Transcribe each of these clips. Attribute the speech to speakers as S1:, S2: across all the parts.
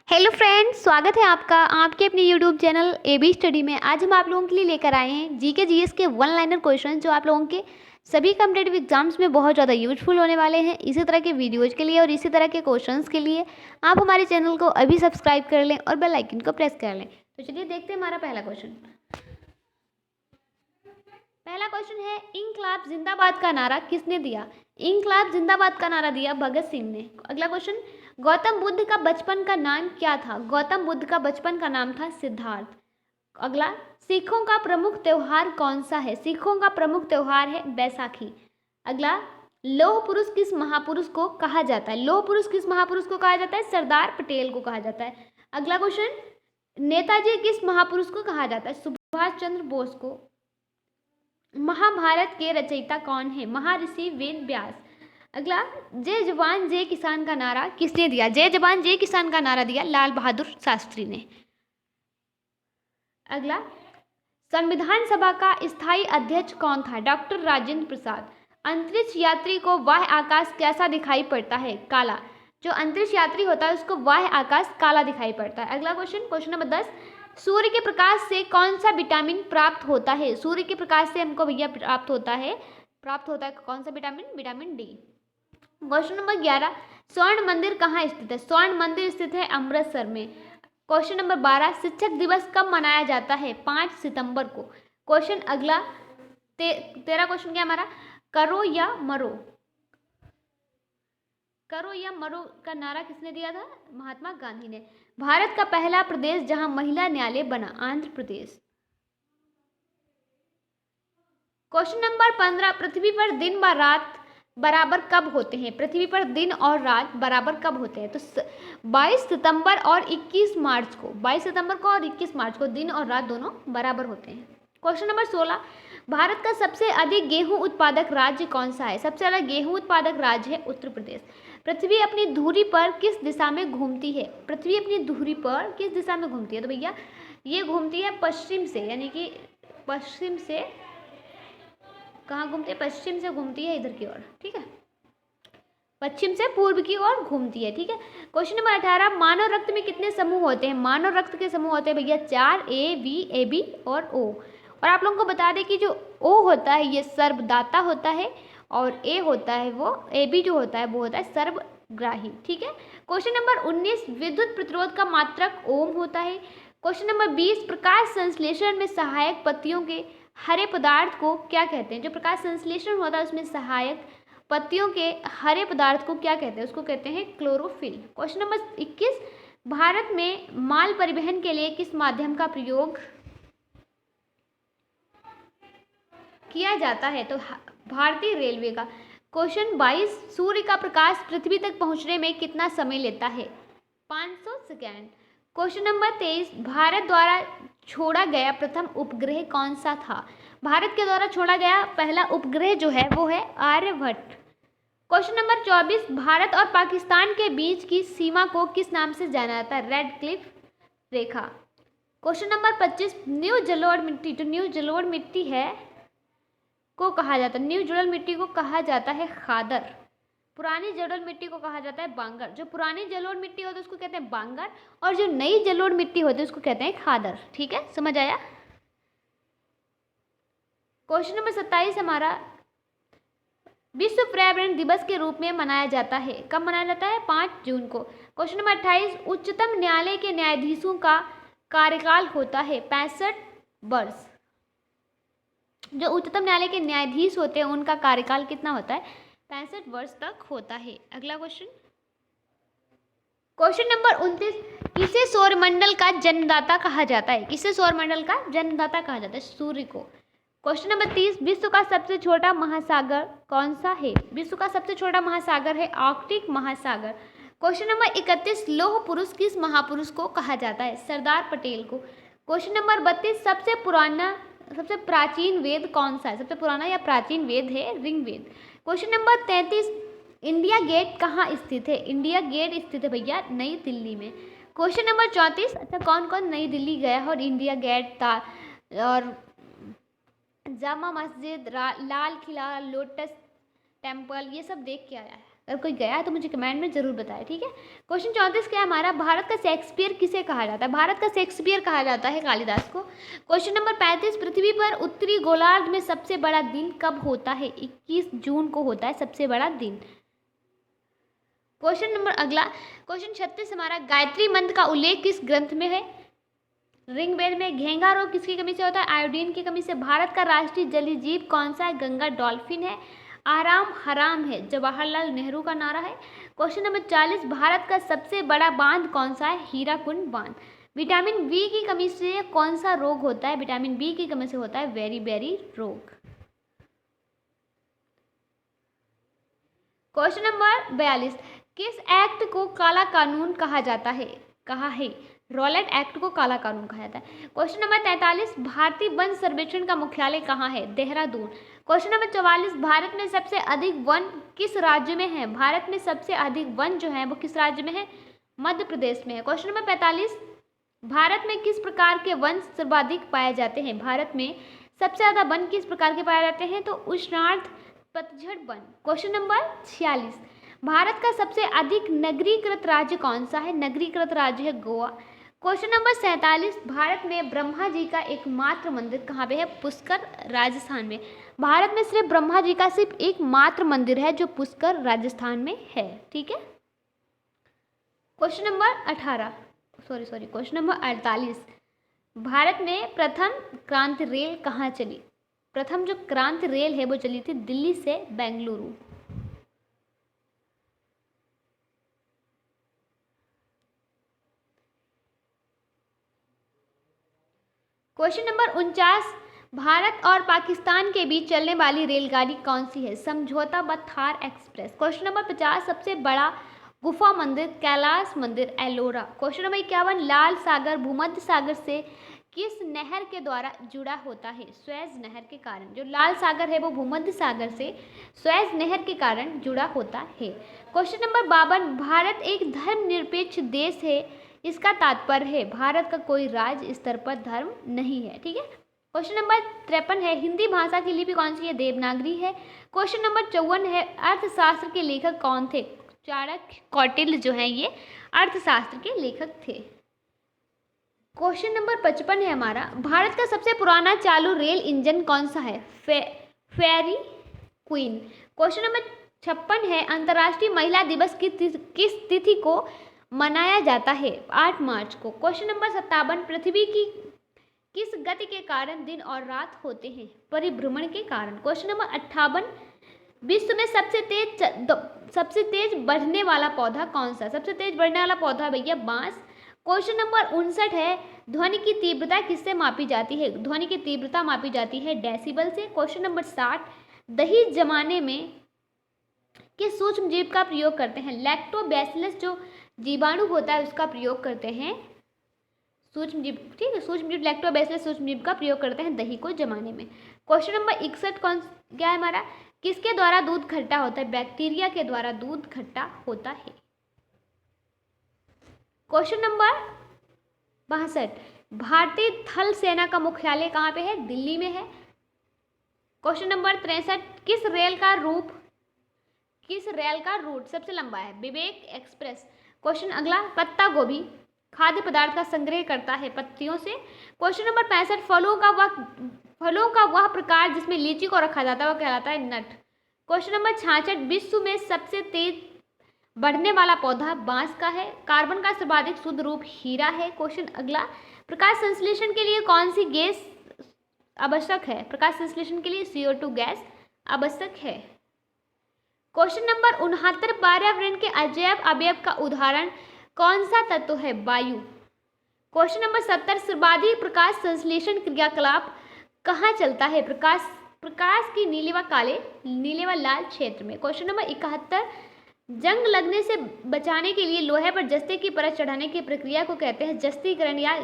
S1: Hello friends, स्वागत है आपका आपके अपने यूट्यूब चैनल एबी स्टडी में। आज हम आप लोगों के लिए लेकर आए हैं जीके जीएस के वन लाइनर क्वेश्चन जो आप लोगों के सभी कॉम्पिटिटिव एग्जाम्स में बहुत ज़्यादा यूजफुल होने वाले हैं। इसी तरह के वीडियोज़ के लिए और इसी तरह के क्वेश्चंस के लिए आप हमारे चैनल को अभी सब्सक्राइब कर लें और बेल आइकन को प्रेस कर लें। तो चलिए देखते हैं हमारा पहला क्वेश्चन। पहला क्वेश्चन है, इंकलाब जिंदाबाद का नारा किसने दिया? इंकलाब जिंदाबाद का नारा दिया भगत सिंह ने। अगला क्वेश्चन, गौतम बुद्ध का बचपन का नाम क्या था? गौतम बुद्ध का बचपन का नाम था सिद्धार्थ। अगला, सिखों का प्रमुख त्योहार कौन सा है? सिखों का प्रमुख त्योहार है बैसाखी। अगला, लौह पुरुष किस महापुरुष को कहा जाता है? लौह पुरुष किस महापुरुष को कहा जाता है? सरदार पटेल को कहा जाता है। अगला क्वेश्चन, नेताजी किस महापुरुष को कहा जाता है? सुभाष चंद्र बोस को। महाभारत के रचयिता कौन है? महर्षि वेद व्यास। अगला, जय जवान जय किसान का नारा किसने दिया? जय जवान जय किसान का नारा दिया लाल बहादुर शास्त्री ने। अगला, संविधान सभा का स्थायी अध्यक्ष कौन था? डॉक्टर राजेंद्र प्रसाद। अंतरिक्ष यात्री को बाह्य आकाश कैसा दिखाई पड़ता है? काला। जो अंतरिक्ष यात्री होता है उसको बाह्य आकाश काला दिखाई पड़ता है। अगला क्वेश्चन, क्वेश्चन नंबर 10, सूर्य के प्रकाश से कौन सा विटामिन प्राप्त होता है? सूर्य के प्रकाश से हमको भैया प्राप्त होता है कौन सा vitamin? Vitamin D. Question number 11, स्वर्ण मंदिर कहाँ स्थित है? स्वर्ण मंदिर स्थित है अमृतसर में। क्वेश्चन नंबर 12, शिक्षक दिवस कब मनाया जाता है? 5 सितंबर को। क्वेश्चन अगला 13 क्वेश्चन क्या हमारा, करो या मरो। करो या मरो का नारा किसने दिया था? महात्मा गांधी ने। भारत का पहला प्रदेश जहां महिला न्यायालय बना, आंध्र प्रदेश। क्वेश्चन नंबर 15, पृथ्वी पर दिन व रात बराबर कब होते हैं? पृथ्वी पर दिन और रात बराबर कब होते हैं? तो 22 सितंबर और 21 मार्च को। 22 सितंबर को और 21 मार्च को दिन और रात दोनों बराबर होते हैं। क्वेश्चन नंबर 16, भारत का सबसे अधिक गेहूं उत्पादक राज्य कौन सा है? सबसे अधिक गेहूं उत्पादक राज्य है उत्तर प्रदेश। पृथ्वी अपनी धुरी पर किस दिशा में घूमती है? पृथ्वी अपनी धुरी पर किस दिशा में घूमती है? तो भैया ये घूमती है पश्चिम से, यानी कि पश्चिम से कहाँ घूमती है? पश्चिम से घूमती है इधर की ओर, ठीक है, पश्चिम से पूर्व की ओर घूमती है, ठीक है। क्वेश्चन नंबर 18, मानव रक्त में कितने समूह होते हैं? मानव रक्त के समूह होते हैं भैया 4, ए बी और ओ। और आप लोगों को बता दें कि जो ओ होता है ये सर्वदाता होता है और ए होता है वो, ए बी जो होता है वो होता है सर्वग्राही, ठीक है। क्वेश्चन नंबर 19, विद्युत प्रतिरोध का मात्रक ओम होता है। क्वेश्चन नंबर 20, प्रकाश संश्लेषण में सहायक पत्तियों के हरे पदार्थ को क्या कहते हैं? जो प्रकाश संश्लेषण होता है उसमें सहायक पत्तियों के हरे पदार्थ को क्या कहते हैं? उसको कहते हैं क्लोरोफिल। क्वेश्चन नंबर 21, भारत में माल परिवहन के लिए किस माध्यम का प्रयोग किया जाता है? तो भारतीय रेलवे का। क्वेश्चन 22, सूर्य का प्रकाश पृथ्वी तक पहुंचने में कितना समय लेता है? 500 सेकेंड। क्वेश्चन नंबर 23, भारत द्वारा छोड़ा गया प्रथम उपग्रह कौन सा था? भारत के द्वारा छोड़ा गया पहला उपग्रह जो है वो है आर्यभट्ट। क्वेश्चन नंबर 24, भारत और पाकिस्तान के बीच की सीमा को किस नाम से जाना जाता है? रेड क्लिफ रेखा। क्वेश्चन नंबर 25, न्यू जलोढ़ मिट्टी, जो न्यू जलोढ़ मिट्टी है को कहा जाता है, न्यू जलोढ़ मिट्टी को कहा जाता है खादर। पुरानी जलोढ़ मिट्टी को कहा जाता है बांगर। जो पुरानी जलोढ़ मिट्टी होती है उसको कहते हैं बांगर और जो नई जलोढ़ मिट्टी होती है उसको कहते हैं खादर, ठीक है, समझ आया। क्वेश्चन नंबर 27 हमारा, विश्व पर्यावरण दिवस के रूप में मनाया जाता है, कब मनाया जाता है? 5 जून को। क्वेश्चन नंबर 28, उच्चतम न्यायालय के न्यायाधीशों का कार्यकाल होता है 65 वर्ष। जो उच्चतम न्यायालय के न्यायाधीश होते हैं उनका कार्यकाल कितना होता है? 65 वर्ष तक होता है। अगला क्वेश्चन, क्वेश्चन नंबर 29, किसे सौरमंडल का जन्मदाता कहा जाता है? किसे सौरमंडल का जन्मदाता कहा जाता है? सूर्य को। क्वेश्चन नंबर 30, विश्व का सबसे छोटा महासागर कौन सा है? विश्व का सबसे छोटा महासागर है आर्कटिक महासागर। क्वेश्चन नंबर 31, लौह पुरुष किस महापुरुष को कहा जाता है? सरदार पटेल को। क्वेश्चन नंबर 32, सबसे प्राचीन वेद कौन सा है? सबसे पुराना या प्राचीन वेद है Rigveda. Question number 33, India Gate कहाँ स्थित है? इंडिया गेट स्थित है भैया नई दिल्ली में। क्वेश्चन नंबर 34, अच्छा कौन कौन नई दिल्ली गया है और इंडिया गेट था और जामा मस्जिद, लाल किला, लोटस टेम्पल ये सब देख के आया है? अगर कोई गया है तो मुझे कमेंट में ज़रूर बताएं, ठीक है। क्वेश्चन 34 क्या है हमारा, भारत का शेक्सपियर किसे कहा जाता है? भारत का शेक्सपियर कहा जाता है कालिदास को। क्वेश्चन नंबर 35, पृथ्वी पर उत्तरी गोलार्ध में सबसे बड़ा दिन कब होता है? 21 जून को होता है सबसे बड़ा दिन। क्वेश्चन नंबर अगला, क्वेश्चन 36 हमारा, गायत्री मंत्र का उल्लेख किस ग्रंथ में है? ऋग्वेद में। घेंघा रोग किसकी कमी से होता है? आयोडीन की कमी से। भारत का राष्ट्रीय जलीय जीव कौन सा है? गंगा डॉल्फिन है। आराम हराम है जवाहरलाल नेहरू का नारा है। क्वेश्चन नंबर 40, भारत का सबसे बड़ा बांध कौन सा है? हीराकुंड बांध। विटामिन बी की कमी से कौन सा रोग होता है? विटामिन बी की कमी से होता है बेरी रोग। क्वेश्चन नंबर 42, किस एक्ट को काला कानून कहा जाता है? कहा है रॉलेट एक्ट को काला कानून कहा जाता है। क्वेश्चन नंबर 43, भारतीय वन सर्वेक्षण का मुख्यालय कहाँ है? देहरादून। क्वेश्चन नंबर 44, भारत में सबसे अधिक वन किस राज्य में है? भारत में सबसे अधिक वन जो है वो किस राज्य में है? मध्य प्रदेश में है। क्वेश्चन नंबर 45, भारत में किस प्रकार के वन सर्वाधिक पाए जाते हैं? भारत में सबसे ज्यादा वन किस प्रकार के पाए जाते हैं? तो उष्णार्थ पतझड़ वन। क्वेश्चन नंबर 46, भारत का सबसे अधिक नगरीकृत राज्य कौन सा है? नगरीकृत राज्य है गोवा। क्वेश्चन नंबर 47, भारत में ब्रह्मा जी का एकमात्र मंदिर कहाँ पे है? पुष्कर, राजस्थान में। भारत में सिर्फ ब्रह्मा जी का सिर्फ एकमात्र मंदिर है जो पुष्कर, राजस्थान में है, ठीक है। क्वेश्चन नंबर 48, भारत में प्रथम क्रांति रेल कहाँ चली? प्रथम जो क्रांति रेल है वो चली थी दिल्ली से बेंगलुरु। क्वेश्चन नंबर 49, भारत और पाकिस्तान के बीच चलने वाली रेलगाड़ी कौन सी है? समझौता बथार एक्सप्रेस। क्वेश्चन नंबर 50, सबसे बड़ा गुफा मंदिर कैलाश मंदिर एलोरा। क्वेश्चन नंबर 51, लाल सागर भूमध्य सागर से किस नहर के द्वारा जुड़ा होता है? स्वेज नहर के कारण। जो लाल सागर है वो भूमध्य सागर से स्वेज नहर के कारण जुड़ा होता है। क्वेश्चन नंबर 52, भारत एक धर्मनिरपेक्ष देश है, इसका तात्पर्य है भारत का कोई राज्य स्तर पर धर्म नहीं है, ठीक है। क्वेश्चन नंबर 53 है, हिंदी भाषा की लिपि कौन सी है? देवनागरी है। क्वेश्चन नंबर 54 है, अर्थशास्त्र के लेखक कौन थे? चाणक्य, कौटिल्य जो है ये अर्थशास्त्र के लेखक थे। क्वेश्चन नंबर 55 है हमारा, भारत का सबसे पुराना चालू रेल इंजन कौन सा है? फेरी क्वीन। क्वेश्चन नंबर 56 है, अंतर्राष्ट्रीय महिला दिवस किस तिथि को मनाया जाता है? 8 मार्च को। क्वेश्चन नंबर 57, पृथ्वी की किस गति के कारण दिन और रात होते हैं? परिभ्रमण के कारण। क्वेश्चन नंबर 58, विश्व में सबसे तेज बढ़ने वाला पौधा कौन सा? सबसे तेज बढ़ने वाला पौधा भैया बांस। क्वेश्चन नंबर 59 है, ध्वनि की तीव्रता किससे मापी जाती है? ध्वनि की तीव्रता मापी जाती है डेसिबल से। क्वेश्चन नंबर 60, दही जमाने में किस सूक्ष्म जीव का प्रयोग करते हैं? लैक्टोबैसिलस जो जीवाणु होता है उसका प्रयोग करते हैं सूक्ष्म जीव, ठीक है। सूक्ष्म जीव लैक्टोबैसिलस सूक्ष्म जीव का प्रयोग करते हैं दही को जमाने में। क्वेश्चन नंबर 61 क्या है हमारा, किसके द्वारा दूध खट्टा होता है? बैक्टीरिया के द्वारा दूध खट्टा होता है। क्वेश्चन नंबर 62, भारतीय थल सेना का मुख्यालय कहाँ पे है? दिल्ली में है। क्वेश्चन नंबर 63, किस रेल का रूट सबसे लंबा है? विवेक एक्सप्रेस। क्वेश्चन अगला, पत्ता गोभी खाद्य पदार्थ का संग्रह करता है पत्तियों से। क्वेश्चन नंबर 65, फलों का वह प्रकार जिसमें लीची को रखा जाता है वह कहलाता है नट। क्वेश्चन नंबर 66, विश्व में सबसे तेज बढ़ने वाला पौधा बांस का है। कार्बन का सर्वाधिक शुद्ध रूप हीरा है। क्वेश्चन अगला, प्रकाश संश्लेषण के लिए कौन सी गैस आवश्यक है? प्रकाश संश्लेषण के लिए CO2 गैस आवश्यक है। क्वेश्चन नंबर 69, पर्यावरण के अजैव अवयव का उदाहरण कौन सा तत्व है? वायु। क्वेश्चन नंबर 70, सर्वाधिक प्रकाश संश्लेषण क्रियाकलाप कहाँ चलता है? प्रकाश की नीले व लाल क्षेत्र में। क्वेश्चन नंबर 71, जंग लगने से बचाने के लिए लोहे पर जस्ते की परत चढ़ाने की प्रक्रिया को कहते हैं जस्तीकरण या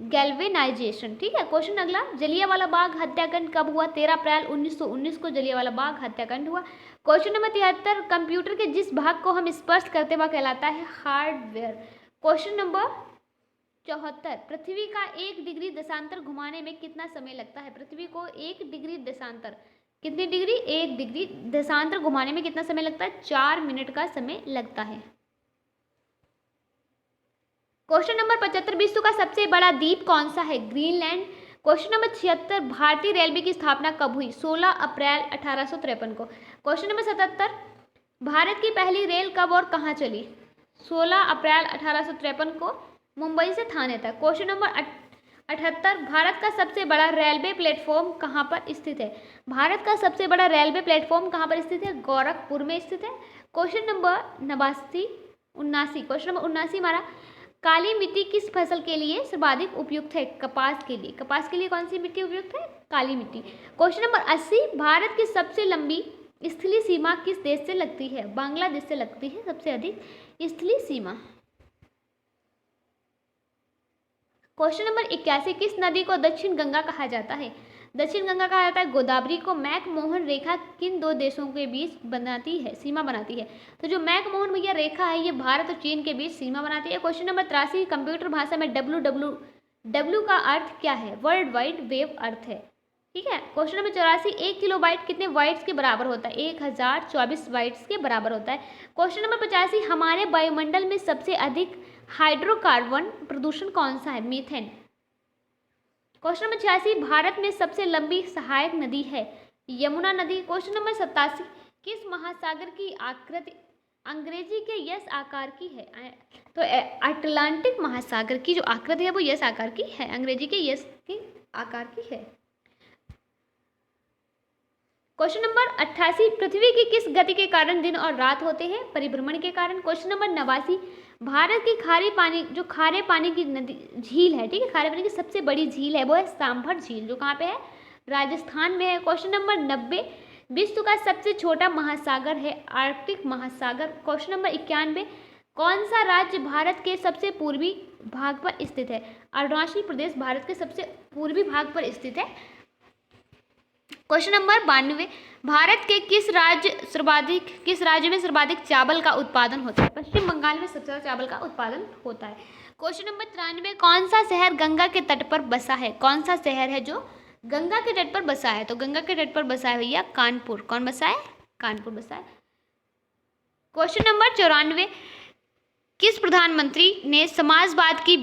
S1: गैल्वेनाइजेशन, ठीक है। क्वेश्चन अगला, जलियांवाला बाग हत्याकांड कब हुआ? 13 अप्रैल 1919 को जलियांवाला बाग हत्याकांड हुआ। क्वेश्चन नंबर 73, कंप्यूटर के जिस भाग को हम स्पर्श करते वह कहलाता है हार्डवेयर। क्वेश्चन नंबर 74, पृथ्वी का 1 डिग्री देशांतर घुमाने में कितना समय लगता है? पृथ्वी को 1 डिग्री देशांतर कितनी डिग्री? 1 डिग्री। देशांतर घुमाने में कितना समय लगता है? 4 मिनट का समय लगता है। क्वेश्चन नंबर 75, विश्व का सबसे बड़ा द्वीप कौन सा है? ग्रीनलैंड। क्वेश्चन नंबर 76, भारतीय रेलवे की स्थापना कब हुई? 16 अप्रैल 1853 को। क्वेश्चन नंबर 77, भारत की पहली रेल कब और कहाँ चली? 16 अप्रैल 1853 को मुंबई से थाने तक। क्वेश्चन नंबर 78, भारत का सबसे बड़ा रेलवे प्लेटफॉर्म कहाँ पर स्थित है? भारत का सबसे बड़ा रेलवे प्लेटफॉर्म कहाँ पर स्थित है? गोरखपुर में स्थित है। क्वेश्चन नंबर 79 क्वेश्चन नंबर 79 हमारा, काली मिट्टी किस फसल के लिए सर्वाधिक उपयुक्त है? कपास के लिए। कपास के लिए कौन सी मिट्टी उपयुक्त है? काली मिट्टी। क्वेश्चन नंबर 80, भारत की सबसे लंबी स्थलीय सीमा किस देश से लगती है? बांग्लादेश से लगती है सबसे अधिक स्थलीय सीमा। क्वेश्चन नंबर 81, किस नदी को दक्षिण गंगा कहा जाता है? दक्षिण गंगा कहा जाता है गोदावरी को। मैकमोहन रेखा किन दो देशों के बीच बनाती है? सीमा बनाती है। तो जो मैकमोहन भैया रेखा है ये भारत और चीन के बीच सीमा बनाती है। क्वेश्चन नंबर 83, कंप्यूटर भाषा में डब्ल्यू का अर्थ क्या है? वर्ल्ड वाइड वेब अर्थ है। ठीक है। क्वेश्चन नंबर 84, 1 किलोबाइट कितने बाइट्स के बराबर होता है? 1024 बाइट्स के बराबर होता है। क्वेश्चन नंबर 85, हमारे वायुमंडल में सबसे अधिक हाइड्रोकार्बन प्रदूषण कौन सा है? मीथेन। क्वेश्चन नंबर 86, भारत में सबसे लंबी सहायक नदी है? यमुना नदी। क्वेश्चन नंबर 87, किस महासागर की आकृति अंग्रेजी के यस आकार की है? तो अटलांटिक महासागर की जो आकृति है वो यस आकार की है, अंग्रेजी के यस के आकार की है। क्वेश्चन नंबर 88, पृथ्वी की किस गति के कारण दिन और रात होते हैं? परिभ्रमण के कारण। क्वेश्चन नंबर 89, भारत की खारे पानी की नदी झील है, ठीक है, खारे पानी की सबसे बड़ी झील है वो है सांभर झील, जो कहाँ पे है? राजस्थान में है। क्वेश्चन नंबर 90, विश्व का सबसे छोटा महासागर है आर्कटिक महासागर। क्वेश्चन नंबर 91, कौन सा राज्य भारत के सबसे पूर्वी भाग पर स्थित है? अरुणाचल प्रदेश भारत के सबसे पूर्वी भाग पर स्थित है। क्वेश्चन नंबर 92, भारत के किस राज्य में सर्वाधिक चावल का उत्पादन होता है? पश्चिम बंगाल में सबसे ज्यादा चावल का उत्पादन होता है। क्वेश्चन नंबर 93, कौन सा शहर गंगा के तट पर बसा है? कौन सा शहर है जो गंगा के तट पर बसा है? तो गंगा के तट पर बसा है भैया कानपुर। कौन बसा है? कानपुर बसा है। क्वेश्चन नंबर 94, किस प्रधानमंत्री ने समाजवाद की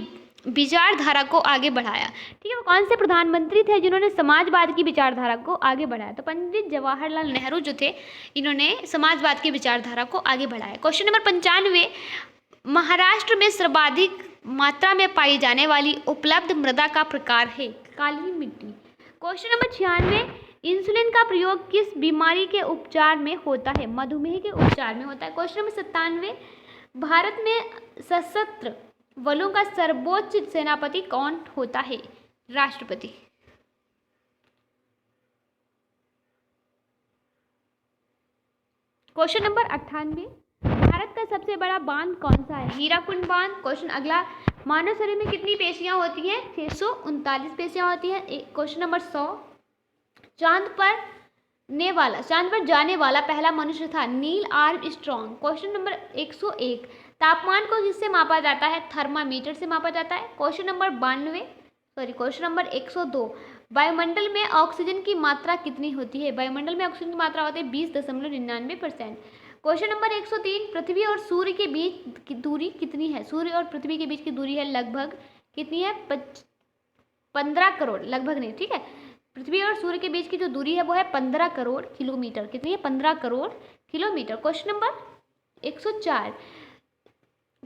S1: विचारधारा को आगे बढ़ाया? ठीक है, वो कौन से प्रधानमंत्री थे जिन्होंने समाजवाद की विचारधारा को आगे बढ़ाया? तो पंडित जवाहरलाल नेहरू जो थे, इन्होंने समाजवाद की विचारधारा को आगे बढ़ाया। क्वेश्चन नंबर 95, महाराष्ट्र में सर्वाधिक मात्रा में पाई जाने वाली उपलब्ध मृदा का प्रकार है? काली मिट्टी। क्वेश्चन नंबर 96, इंसुलिन का प्रयोग किस बीमारी के उपचार में होता है? मधुमेह के उपचार में होता है। क्वेश्चन नंबर 97, भारत में सशस्त्र बलों का सर्वोच्च सेनापति कौन होता है? राष्ट्रपति। क्वेश्चन नंबर 98, भारत का सबसे बड़ा बांध कौन सा है? हीराकुंड बांध। क्वेश्चन अगला, मानव शरीर में कितनी पेशियां होती हैं? 639 पेशियां होती हैं। क्वेश्चन नंबर 100, चांद पर जाने वाला पहला मनुष्य था? Neil Armstrong. क्वेश्चन नंबर 101, तापमान को किससे मापा जाता है? थर्मामीटर से मापा जाता है। क्वेश्चन नंबर 102, वायुमंडल में ऑक्सीजन की मात्रा कितनी होती है? वायुमंडल में ऑक्सीजन की मात्रा होती है 20.99%। क्वेश्चन नंबर 103, पृथ्वी और सूर्य के बीच की दूरी कितनी है? सूर्य और पृथ्वी के बीच की दूरी है लगभग कितनी है? 15 करोड़। लगभग नहीं, ठीक है, पृथ्वी और सूर्य के बीच की जो दूरी है वो है 15 करोड़ किलोमीटर। कितनी है? 15 crore kilometre. Question number 104,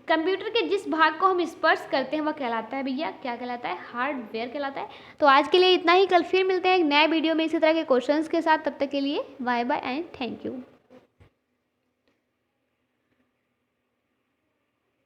S1: computer के जिस भाग को हम स्पर्श करते हैं वह कहलाता है भैया? क्या कहलाता है? हार्डवेयर कहलाता है। तो आज के लिए इतना ही, कल फिर मिलते हैं एक नए वीडियो में इसी तरह के क्वेश्चंस के साथ। तब तक के लिए bye bye and thank you.